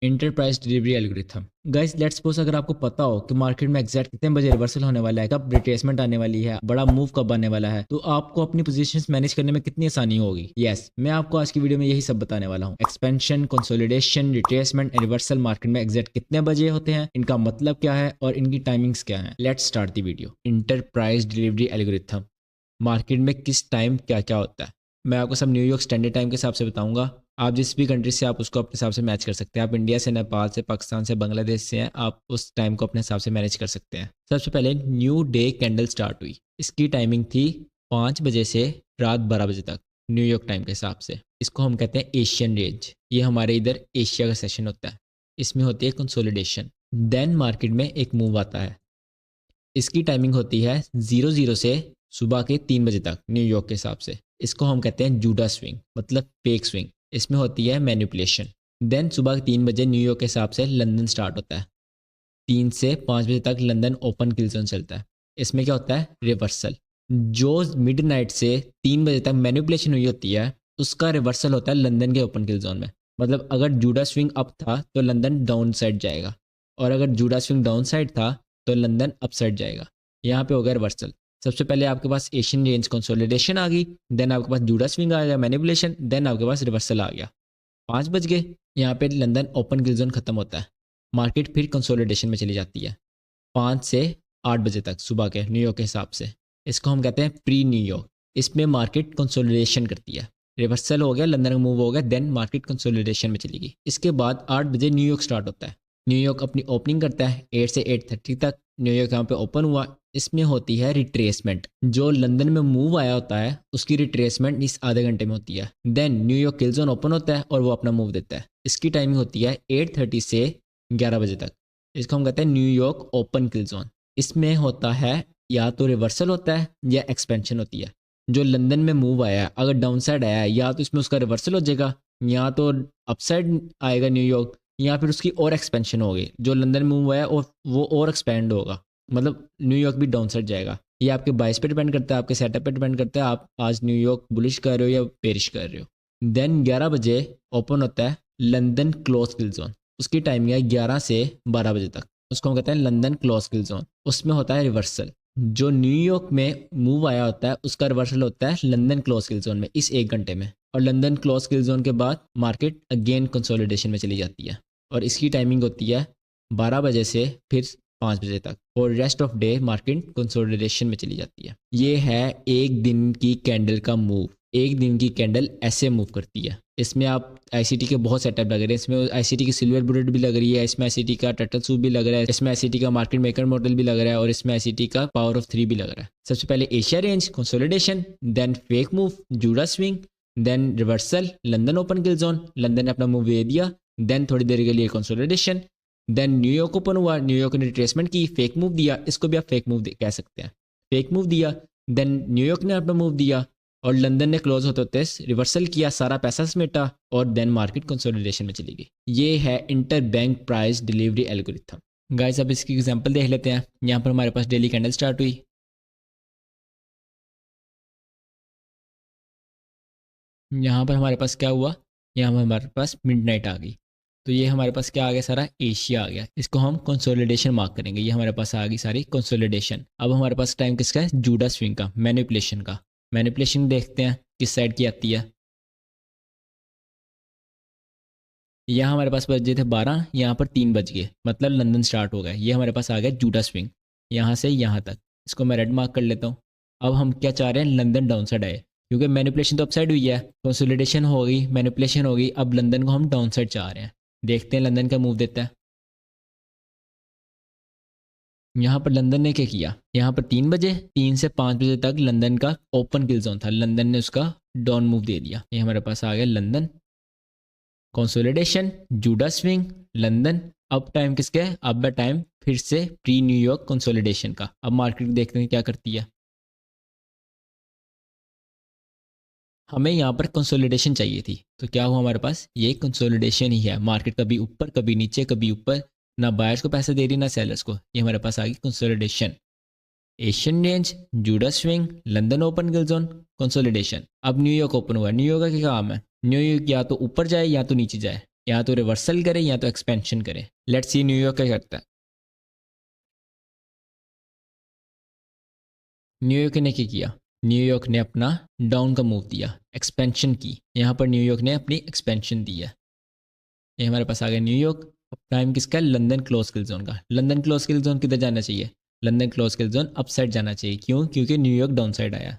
Enterprise delivery algorithm. Guys let's suppose अगर आपको पता हो कि मार्केट में एग्जैक्ट कितने बजे रिवर्सल होने वाला है, कब रिट्रेसमेंट आने वाली है, बड़ा मूव कब आने वाला है, तो आपको अपनी पोजीशंस मैनेज करने में कितनी आसानी होगी। यस, मैं आपको आज की वीडियो में यही सब बताने वाला हूँ। Expansion, consolidation, retracement and reversal market में एग्जैक्ट कितने बजे होते हैं, इनका मतलब क्या है और इनकी टाइमिंग्स क्या है। Let's start the video. Enterprise delivery algorithm. Market में किस टाइम क्या क्या होता है, मैं आपको सब न्यूयॉर्क स्टैंडर्ड टाइम के हिसाब से बताऊंगा। आप जिस भी कंट्री से आप उसको अपने हिसाब से मैच कर सकते हैं। आप इंडिया से, नेपाल से, पाकिस्तान से, बांग्लादेश से हैं, आप उस टाइम को अपने हिसाब से मैनेज कर सकते हैं। सबसे पहले न्यू डे कैंडल स्टार्ट हुई। इसकी टाइमिंग थी 5 बजे से रात 12 बजे तक न्यूयॉर्क टाइम के हिसाब से। इसको हम कहते हैं एशियन रेंज। ये हमारे इधर एशिया का सेशन होता है। इसमें होती है कंसोलिडेशन। देन मार्केट में एक मूव आता है। इसकी टाइमिंग होती है 00 से सुबह के 3 बजे तक न्यूयॉर्क के हिसाब से। इसको हम कहते हैं जूडा स्विंग, मतलब फेक स्विंग। इसमें होती है मैनिपुलेशन। देन सुबह 3 बजे न्यूयॉर्क के हिसाब से लंदन स्टार्ट होता है। 3 से 5 बजे तक लंदन ओपन किल जोन चलता है। इसमें क्या होता है, रिवर्सल। जो मिडनाइट से 3 बजे तक मैनिपुलेशन हुई होती है, उसका रिवर्सल होता है लंदन के ओपन किल जोन में। मतलब अगर जूडा स्विंग अप था तो लंदन डाउन साइड जाएगा, और अगर जूडा स्विंग डाउन साइड था तो लंदन अप साइड जाएगा। यहाँ पे हो गया रिवर्सल। सबसे पहले आपके पास एशियन रेंज कंसोलिडेशन आ गई, देन आपके पास जूडा स्विंग आ गया, मैनिपुलेशन, देन आपके पास रिवर्सल आ गया। 5 बज गए, यहाँ पे लंदन ओपन किल जोन खत्म होता है। मार्केट फिर कंसोलिडेशन में चली जाती है 5 से 8 बजे तक सुबह के न्यूयॉर्क के हिसाब से। इसको हम कहते हैं प्री न्यूयॉर्क। इसमें मार्केट कंसोलिडेशन करती है। रिवर्सल हो गया, लंदन का मूव हो गया, देन मार्केट कंसोलिडेशन में चली गई। इसके बाद 8 बजे न्यूयॉर्क स्टार्ट होता है। न्यूयॉर्क अपनी ओपनिंग करता है 8 से 8:30 तक। न्यूयॉर्क यहाँ पे ओपन हुआ। इसमें होती है रिट्रेसमेंट। जो लंदन में मूव आया होता है उसकी रिट्रेसमेंट इस आधे घंटे में होती है। देन न्यूयॉर्क किल जोन ओपन होता है और वो अपना मूव देता है। इसकी टाइमिंग होती है 8:30 से 11 बजे तक। इसको हम कहते हैं न्यूयॉर्क ओपन किल जोन। इसमें होता है या तो रिवर्सल होता है या एक्सपेंशन होती है। जो लंदन में मूव आया है अगर डाउन साइड आया है, या तो इसमें उसका रिवर्सल हो जाएगा, या तो अपसाइड आएगा न्यूयॉर्क, या फिर उसकी और एक्सपेंशन होगी। जो लंदन में मूव आया और वो और एक्सपेंड होगा, मतलब न्यूयॉर्क भी डाउन साइड जाएगा। ये आपके बाइस पे डिपेंड करता है, आपके सेटअप पे डिपेंड करता है, आप आज न्यूयॉर्क बुलिश कर रहे हो या पेरिश कर रहे हो। देन 11 बजे ओपन होता है लंदन क्लोज किल जोन। उसकी टाइमिंग है 11 से 12 बजे तक। उसको हम कहते हैं लंदन क्लोज किल जोन। उसमें होता है रिवर्सल। जो न्यूयॉर्क में मूव आया होता है उसका रिवर्सल होता है लंदन क्लोज किल जोन में इस 1 घंटे में। और लंदन क्लोज किल जोन के बाद मार्केट अगेन कंसोलिडेशन में चली जाती है, और इसकी टाइमिंग होती है 12 बजे से फिर 5 बजे तक, और rest of day market consolidation में चली जाती है। ये है एक दिन की कैंडल का मूव। एक दिन की कैंडल ऐसे मूव करती है। इसमें आप आईसीटी के बहुत सेटअप लग रहे हैं। इसमें आईसीटी की सिल्वर बुलेट भी लग रही है, इसमें आईसीटी का टर्टल सूप भी लग रहा है, इसमें आईसीटी का मार्केट मेकर मॉडल भी लग रहा है, और इसमें आईसीटी का पावर ऑफ 3 भी लग रहा है। सबसे पहले Asia range consolidation, then fake move Judas swing, then reversal London open kill zone. London ने अपना मूव दे दिया, देन थोड़ी देर के लिए कंसोलिडेशन, देन न्यूयॉर्क ओपन हुआ, न्यूयॉर्क ने रिट्रेसमेंट की, फेक मूव दिया। इसको भी आप फेक मूव कह सकते हैं। फेक मूव दिया, देन न्यूयॉर्क ने अपना मूव दिया, और लंदन ने क्लोज होते होते रिवर्सल किया, सारा पैसा समेटा, और देन मार्केट कंसोलिडेशन में चली गई। ये है inter bank price delivery algorithm. Guys अब इसकी एग्जांपल देख लेते हैं। यहाँ पर हमारे पास डेली कैंडल स्टार्ट हुई। यहाँ पर हमारे पास क्या हुआ, यहाँ पर हमारे पास मिडनाइट आ गई। तो ये हमारे पास क्या आ गया, सारा एशिया आ गया। इसको हम कंसोलिडेशन मार्क करेंगे। ये हमारे पास आ गई सारी कंसोलिडेशन। अब हमारे पास टाइम किसका है, जूडा स्विंग का, मैनिपुलेशन का। मैनिपुलेशन देखते हैं किस साइड की आती है। यहाँ हमारे पास बजे थे 12, यहाँ पर 3 बज गए, मतलब लंदन स्टार्ट हो गया। ये हमारे पास आ गया जूडा स्विंग यहाँ से यहाँ तक। इसको मैं रेड मार्क कर लेता हूँ। अब हम क्या चाह रहे हैं, लंदन डाउन साइड आए, क्योंकि मैनिपुलेशन तो अपसाइड हुई है, कंसोलिडेशन हो गई, मैनिपुलेशन हो गई। अब लंदन को हम डाउन साइड चाह रहे हैं। देखते हैं लंदन का मूव देता है। यहाँ पर लंदन ने क्या किया, यहाँ पर 3 बजे, 3 से 5 बजे तक लंदन का ओपन किल जोन था, लंदन ने उसका डाउन मूव दे दिया। ये हमारे पास आ गया London consolidation, Judas swing, London. अब टाइम किसका है, अब टाइम फिर से प्री न्यूयॉर्क कंसोलिडेशन का। अब मार्केट देखते हैं क्या करती है। हमें यहाँ पर कंसोलिडेशन चाहिए थी, तो क्या हुआ हमारे पास, ये कंसोलिडेशन ही है। मार्केट कभी ऊपर कभी नीचे, कभी ऊपर, ना बायर्स को पैसे दे रही ना सेलर्स को। ये हमारे पास आ गई consolidation. Asian range, Judas swing, London open kill zone, consolidation. अब न्यूयॉर्क ओपन हुआ। न्यूयॉर्क का क्या काम है, न्यूयॉर्क या तो ऊपर जाए या तो नीचे जाए। या तो रिवर्सल करे या तो एक्सपेंशन करे। लेट्स सी न्यूयॉर्क क्या करता है। न्यूयॉर्क ने क्या किया, न्यूयॉर्क ने अपना डाउन का मूव दिया, एक्सपेंशन की। यहाँ पर न्यूयॉर्क ने अपनी एक्सपेंशन दी है। ये हमारे पास आ गया न्यूयॉर्क। अब टाइम किसका, लंदन क्लोज किल जोन का। लंदन क्लोज किल जोन किधर जाना चाहिए, London close kill zone up side जाना चाहिए। क्यों, क्योंकि न्यूयॉर्क डाउन साइड आया।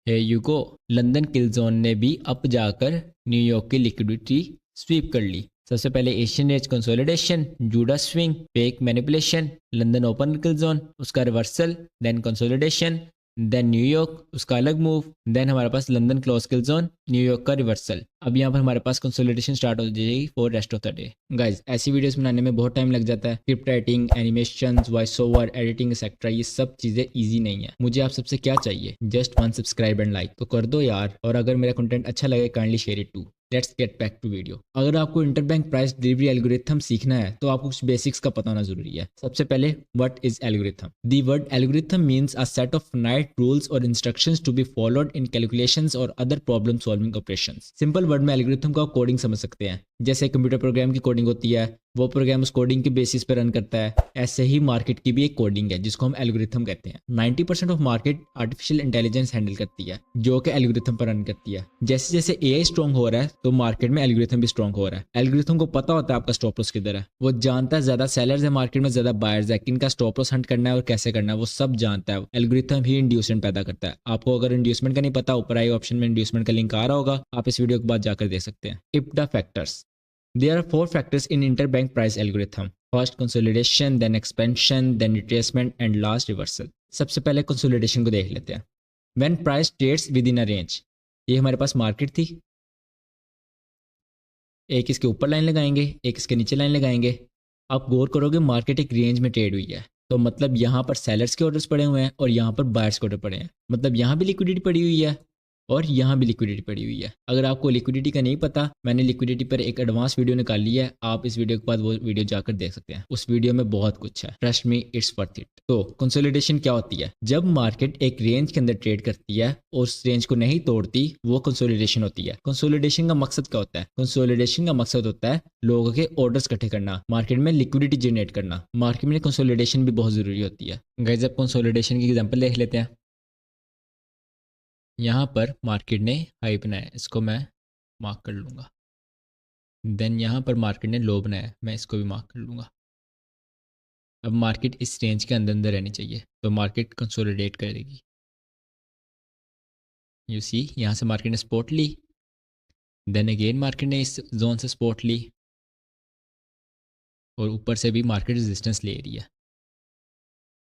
Here you go, London kill zone ने भी अप जाकर न्यूयॉर्क की लिक्विडिटी स्वीप कर ली। सबसे पहले Asian edge consolidation, Judas swing, fake manipulation, London open kill zone, उसका reversal, then consolidation, then New York उसका अलग मूव, देन हमारे पास London close kill zone, New York का रिवर्सल। अब यहाँ पर हमारे पास कंसोलिडेशन स्टार्ट हो जाएगी for rest of the day. Guys ऐसी वीडियोस बनाने में बहुत टाइम लग जाता है। Script writing, animation, voice over, editing etcetera, ये सब चीजें ईजी नहीं है। मुझे आप सबसे क्या चाहिए, जस्ट 1 सब्सक्राइब एंड लाइक तो कर दो यार। और अगर मेरा कंटेंट अच्छा लगे kindly share it to. Let's get back to video. अगर आपको इंटरबैंक प्राइस डिलीवरी एल्गोरिथम सीखना है तो आपको कुछ बेसिक्स का पता होना जरूरी है। सबसे पहले, what is algorithm? The word algorithm means a set of finite rules और instructions to be followed in calculations और other problem solving operations. Simple word में एल्गोरिथम का कोडिंग समझ सकते हैं। जैसे कंप्यूटर प्रोग्राम की कोडिंग होती है, वो प्रोग्राम उस कोडिंग के बेसिस पर रन करता है। ऐसे ही मार्केट की भी एक कोडिंग है जिसको हम एल्गोरिथम कहते हैं। 90% of market artificial intelligence handle करती है जो कि एल्गोरिथम पर रन करती है। जैसे जैसे एआई स्ट्रॉन्ग हो रहा है तो मार्केट में एल्गोरिथम भी स्ट्रॉन्ग हो रहा है। एल्गोरिथम को पता होता है आपका स्टॉप लॉस किधर है। वो जानता है ज्यादा सेलर्स है मार्केट में, ज्यादा बायर्स है, किनका स्टॉप लॉस हंट करना है और कैसे करना है, वो सब जानता है। एल्गोरिथम ही इंड्यूसमेंट पैदा करता है। आपको अगर इंड्यूसमेंट का नहीं पता, ऊपर आई ऑप्शन में इंड्यूसमेंट का लिंक आ रहा होगा, आप इस वीडियो के बाद जाकर देख सकते हैं। IPTA factors. There are 4 factors in interbank price algorithm. First consolidation, then expansion, then retracement and last reversal. सबसे पहले consolidation को देख लेते हैं। When price trades within a range, ये हमारे पास मार्केट थी। एक इसके ऊपर लाइन लगाएंगे, एक इसके नीचे लाइन लगाएंगे। आप गौर करोगे मार्केट एक रेंज में ट्रेड हुई है, तो मतलब यहाँ पर सेलर्स के ऑर्डर्स पड़े हुए हैं और यहाँ पर बायर्स के ऑर्डर पड़े हैं। मतलब यहाँ भी लिक्विडिटी पड़ी हुई है और यहाँ भी लिक्विडिटी पड़ी हुई है। अगर आपको लिक्विडिटी का नहीं पता, मैंने लिक्विडिटी पर एक एडवांस वीडियो निकाली है, आप इस वीडियो के बाद वो वीडियो जाकर देख सकते हैं। उस वीडियो में बहुत कुछ है, trust me it's worth it. तो कंसोलिडेशन क्या होती है? जब मार्केट एक रेंज के अंदर ट्रेड करती है और उस रेंज को नहीं तोड़ती, वो कंसोलिडेशन होती है। कंसोलिडेशन का मकसद क्या होता है? कंसोलिडेशन का मकसद होता है लोगों के ऑर्डर्स इकट्ठे करना, मार्केट में लिक्विडिटी जनरेट करना। मार्केट में कंसोलिडेशन भी बहुत जरूरी होती है। गाइस अब कंसोलिडेशन की एग्जांपल देख लेते हैं। यहाँ पर मार्केट ने हाई बनाया, इसको मैं मार्क कर लूँगा। देन यहाँ पर मार्केट ने लो बनाया, मैं इसको भी मार्क कर लूँगा। अब मार्केट इस रेंज के अंदर अंदर रहनी चाहिए, तो मार्केट कंसोलिडेट करेगी। यू सी, यहाँ से मार्केट ने सपोर्ट ली, देन अगेन मार्केट ने इस जोन से सपोर्ट ली और ऊपर से भी मार्केट रेजिस्टेंस ले रही है।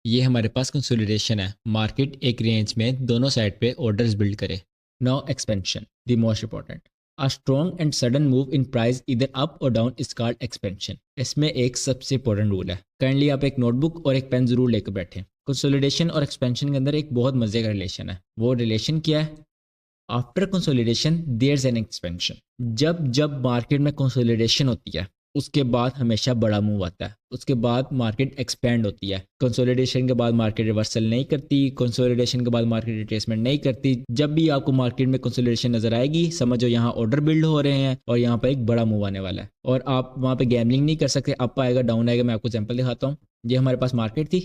ये हमारे पास कंसोलिडेशन है। मार्केट एक रेंज में दोनों साइड पे ऑर्डर्स बिल्ड करे। Now expansion, the most important. A strong and sudden move in price either up or down is called expansion. इसमें एक सबसे इंपॉर्टेंट रूल है। काइंडली आप एक नोटबुक और एक पेन जरूर लेकर बैठें। कंसोलिडेशन और एक्सपेंशन के अंदर एक बहुत मजे का रिलेशन है। वो रिलेशन क्या है? After consolidation there is an expansion. जब जब मार्केट में कंसोलिडेशन होती है उसके बाद हमेशा बड़ा मूव आता है, उसके बाद मार्केट एक्सपेंड होती है। कंसोलिडेशन के बाद मार्केट रिवर्सल नहीं करती, कंसोलिडेशन के बाद मार्केट रिट्रेसमेंट नहीं करती। जब भी आपको मार्केट में कंसोलिडेशन नजर आएगी, समझो यहाँ ऑर्डर बिल्ड हो रहे हैं और यहाँ पर एक बड़ा मूव आने वाला है और आप वहाँ पे गैम्बलिंग नहीं कर सकते। अप आएगा डाउन आएगा, मैं आपको एग्जांपल दिखाता हूँ। ये हमारे पास मार्केट थी।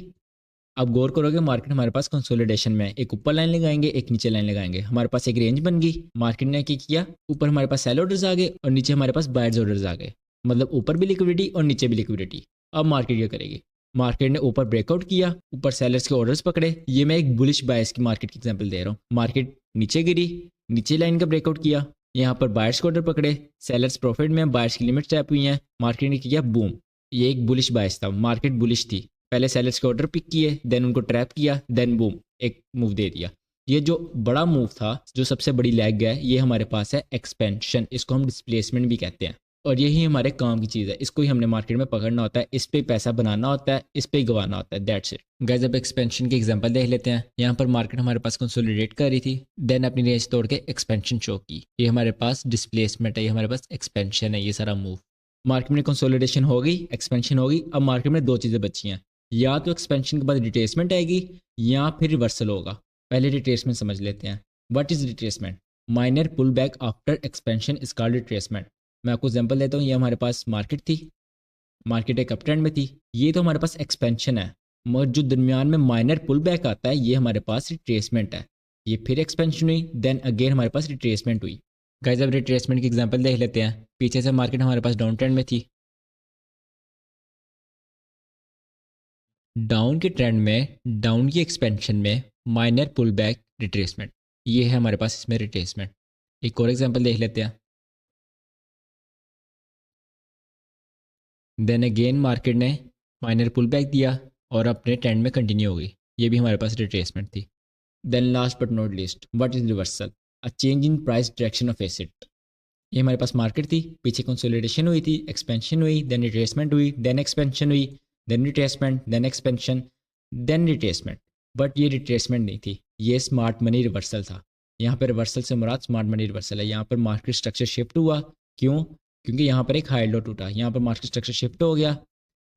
आप गौर करोगे मार्केट हमारे पास कंसोलिडेशन में एक ऊपर लाइन लगाएंगे, एक नीचे लाइन लगाएंगे। हमारे पास एक रेंज बन गई। मार्केट ने क्या किया, ऊपर हमारे पास सेल ऑर्डर्स आ गए और नीचे हमारे पास बायर्स ऑर्डर्स आ गए। मतलब ऊपर भी लिक्विडिटी और नीचे भी लिक्विडिटी। अब मार्केट क्या करेगी? मार्केट ने ऊपर ब्रेकआउट किया, ऊपर सेलर्स के ऑर्डर्स पकड़े। ये मैं एक बुलिश बायर्स की मार्केट की एग्जांपल दे रहा हूँ। मार्केट नीचे गिरी, नीचे लाइन का ब्रेकआउट किया, यहाँ पर बायर्स के ऑर्डर पकड़े, सेलर्स प्रॉफिट में, बायर्स की लिमिट टैप हुई है। मार्केट ने किया बूम। ये एक बुलिश बायर्स था, मार्केट बुलिश थी। पहले सेलर्स के ऑर्डर पिक किए, देन उनको ट्रैप किया, देन बूम एक मूव दे दिया। ये जो बड़ा मूव था, जो सबसे बड़ी लैग है, ये हमारे पास है एक्सपेंशन। इसको हम डिस्प्लेसमेंट भी कहते हैं और यही हमारे काम की चीज़ है। इसको ही हमने मार्केट में पकड़ना होता है, इस पे पैसा बनाना होता है, इस पे ही गंवाना होता है। That's it guys. अब एक्सपेंशन की एग्जांपल देख लेते हैं। यहाँ पर मार्केट हमारे पास कंसोलिडेट कर रही थी, देन अपनी रेंज तोड़ के एक्सपेंशन शो की। ये हमारे पास डिस्प्लेसमेंट है, ये हमारे पास एक्सपेंशन है। ये सारा मूव मार्केट में कंसोलिडेशन हो गई, एक्सपेंशन हो गई। अब मार्केट में दो चीज़ें बची हैं, या तो एक्सपेंशन के बाद रिट्रेसमेंट आएगी या फिर रिवर्सल होगा। पहले रिट्रेसमेंट समझ लेते हैं। What is retracement? Minor pull back after expansion is called retracement. मैं आपको एग्जांपल देता हूँ, ये हमारे पास मार्केट थी, मार्केट एक अप ट्रेंड में थी, ये तो हमारे पास एक्सपेंशन है, मगर जो दरमियान में माइनर पुल बैक आता है ये हमारे पास रिट्रेसमेंट है। ये फिर एक्सपेंशन हुई, देन अगेन हमारे पास रिट्रेसमेंट हुई। गाइस अब रिट्रेसमेंट की एग्जांपल देख लेते हैं। पीछे से मार्केट हमारे पास डाउन ट्रेंड में थी, डाउन के ट्रेंड में, डाउन की एक्सपेंशन में माइनर पुल बैक रिट्रेसमेंट, ये है हमारे पास इसमें रिट्रेसमेंट। एक और एग्जांपल देख लेते हैं। देन अगेन मार्केट ने माइनर पुल बैक दिया और अपने ट्रेंड में कंटिन्यू हो गई, ये भी हमारे पास रिट्रेसमेंट थी। Then last but not least, what is reversal? A change in price direction of asset. ये हमारे पास मार्केट थी, पीछे कंसोलिडेशन हुई थी, एक्सपेंशन हुई, देन रिट्रेसमेंट हुई, देन एक्सपेंशन हुई, then retracement, then expansion, then retracement. But ये रिट्रेसमेंट नहीं थी, ये स्मार्ट मनी रिवर्सल था। यहाँ पर रिवर्सल से मुराद स्मार्ट मनी रिवर्सल है। यहाँ पर मार्केट स्ट्रक्चर शिफ्ट हुआ, क्यों? क्योंकि यहाँ पर एक हाई लो टूटा, यहाँ पर मार्केट स्ट्रक्चर शिफ्ट हो गया,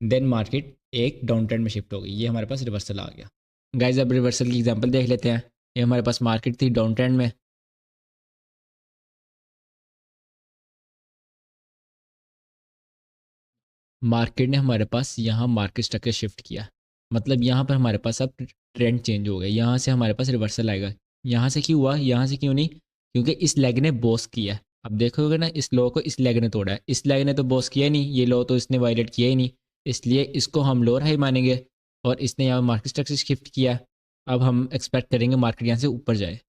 देन मार्केट एक डाउन ट्रेंड में शिफ्ट हो गई, ये हमारे पास रिवर्सल आ गया। गाइस अब रिवर्सल की एग्जांपल देख लेते हैं। ये हमारे पास मार्केट थी डाउन ट्रेंड में, मार्केट ने हमारे पास यहाँ मार्केट स्ट्रक्चर शिफ्ट किया, मतलब यहाँ पर हमारे पास अब ट्रेंड चेंज हो गया, यहाँ से हमारे पास रिवर्सल आएगा। यहाँ से क्यों हुआ, यहाँ से क्यों नहीं? क्योंकि इस लेग ने बॉस किया है। अब देखोगे ना, इस लो को इस लेग ने तोड़ा है, इस लेग ने तो बॉस किया ही नहीं, ये लो तो इसने वायलेट किया ही नहीं, इसलिए इसको हम लोअर हाई मानेंगे। और इसने यहाँ मार्केट स्ट्रक्चर शिफ्ट किया, अब हम एक्सपेक्ट करेंगे मार्केट यहाँ से ऊपर जाए।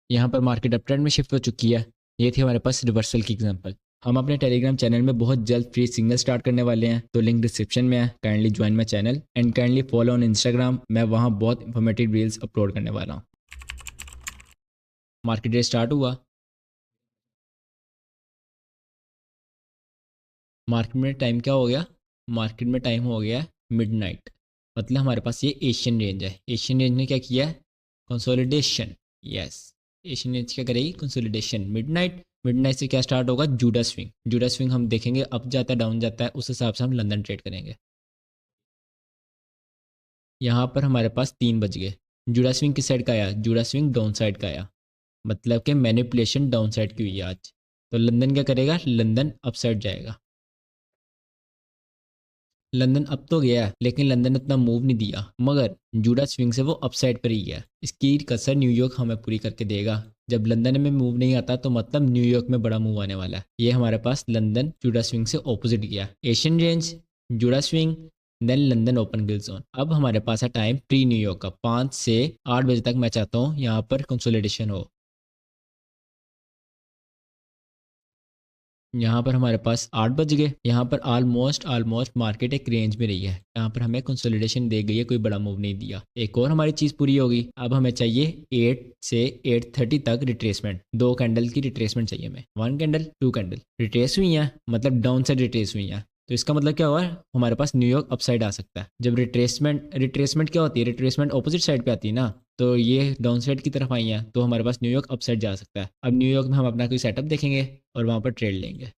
यहाँ पर मार्केट अप ट्रेंड में शिफ्ट हो चुकी है। ये थी हमारे पास रिवर्सल की एग्जांपल। हम अपने टेलीग्राम चैनल में बहुत जल्द फ्री सिग्नल स्टार्ट करने वाले हैं, तो लिंक डिस्क्रिप्शन में है। Kindly join my channel and kindly follow on Instagram, मैं वहाँ बहुत इंफॉर्मेटिव रील्स अपलोड करने वाला हूँ। मार्केट डे स्टार्ट हुआ, मार्केट में टाइम क्या हो गया? मार्केट में टाइम हो गया मिडनाइट, मतलब हमारे पास ये एशियन रेंज है। एशियन रेंज ने क्या किया है? कंसोलिडेशन। यस, एशियन रेंज क्या करेगी? कंसोलिडेशन। मिडनाइट, मिडनाइट से क्या स्टार्ट होगा? JUDA swing. जूडा स्विंग हम देखेंगे अप जाता है डाउन जाता है, उस हिसाब से हम लंदन ट्रेड करेंगे। यहाँ पर हमारे पास 3 बज गए। जूडा स्विंग किस साइड का आया? जूडा स्विंग डाउन साइड का आया, मतलब कि मैनिपुलेशन डाउन साइड की हुई है आज। तो लंदन क्या करेगा? लंदन अप साइड जाएगा। लंदन अप तो गया है, लेकिन लंदन ने उतना मूव नहीं दिया, मगर जूडा स्विंग से वो अपसाइड पर ही गया। इसकी कसर न्यूयॉर्क हमें पूरी करके देगा। जब लंदन में मूव नहीं आता तो मतलब न्यूयॉर्क में बड़ा मूव आने वाला है। ये हमारे पास लंदन जूडा स्विंग से ऑपोजिट गया, Asian range, Judas swing, then London open kill zone. अब हमारे पास है टाइम प्री न्यूयॉर्क का, 5 से 8 बजे तक मैं चाहता हूँ यहाँ पर कंसोलिडेशन हो। यहाँ पर हमारे पास 8 बज गए। यहाँ पर ऑलमोस्ट ऑलमोस्ट मार्केट एक रेंज में रही है, यहाँ पर हमें कंसोलिडेशन दे गई है, कोई बड़ा मूव नहीं दिया। एक और हमारी चीज़ पूरी होगी। अब हमें चाहिए 8 से 8:30 तक रिट्रेसमेंट, 2 कैंडल की रिट्रेसमेंट चाहिए हमें, 1 कैंडल 2 कैंडल रिट्रेस हुई हैं, मतलब डाउन साइड रिट्रेस हुई हैं। तो इसका मतलब क्या हुआ? हमारे पास न्यूयॉर्क अपसाइड आ सकता है। जब रिट्रेसमेंट, रिट्रेसमेंट क्या होती है? रिट्रेसमेंट ऑपोजिट साइड पे आती है ना, तो ये डाउन साइड की तरफ आई हैं, तो हमारे पास न्यूयॉर्क अपसाइड जा सकता है। अब न्यूयॉर्क में हम अपना कोई सेटअप देखेंगे और वहाँ पर ट्रेड लेंगे।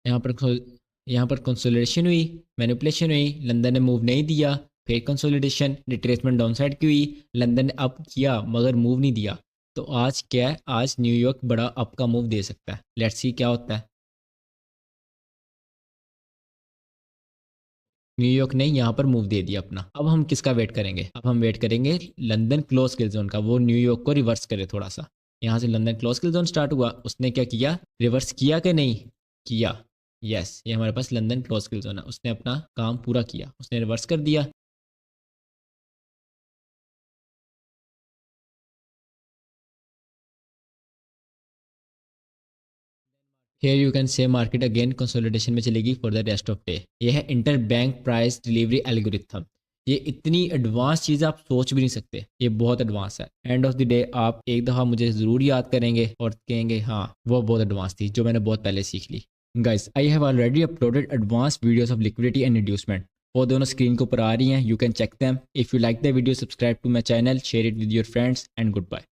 यहाँ पर कंसोलिडेशन हुई, मैनिपुलेशन हुई, लंदन ने मूव नहीं दिया, फिर कंसोलिडेशन, रिट्रेसमेंट डाउन साइड की हुई, लंदन ने अप किया मगर मूव नहीं दिया। तो आज क्या है? आज न्यूयॉर्क बड़ा अप का मूव दे सकता है। लेट्स सी क्या होता है। न्यूयॉर्क ने यहाँ पर मूव दे दिया अपना। अब हम किसका वेट करेंगे? अब हम वेट करेंगे लंदन क्लोज किल जोन का, वो न्यूयॉर्क को रिवर्स करे थोड़ा सा। यहाँ से London close kill zone start हुआ, उसने क्या किया? रिवर्स किया कि नहीं किया? यस, ये हमारे पास लंदन क्लोज किल जोन है, उसने अपना काम पूरा किया, उसने रिवर्स कर दिया। Here you can say market again consolidation में चलेगी for the rest of day. ये है inter bank price delivery algorithm. ये इतनी एडवांस चीज़ आप सोच भी नहीं सकते, ये बहुत एडवांस है। एंड ऑफ द डे आप एक दफ़ा मुझे ज़रूर याद करेंगे और कहेंगे हाँ वो बहुत एडवांस थी, जो मैंने बहुत पहले सीख ली। Guys I have already uploaded advance videos of liquidity and inducement, वो दोनों स्क्रीन के ऊपर आ रही हैं, you can check them. If you like the video, subscribe to my channel, share it with your friends and good bye.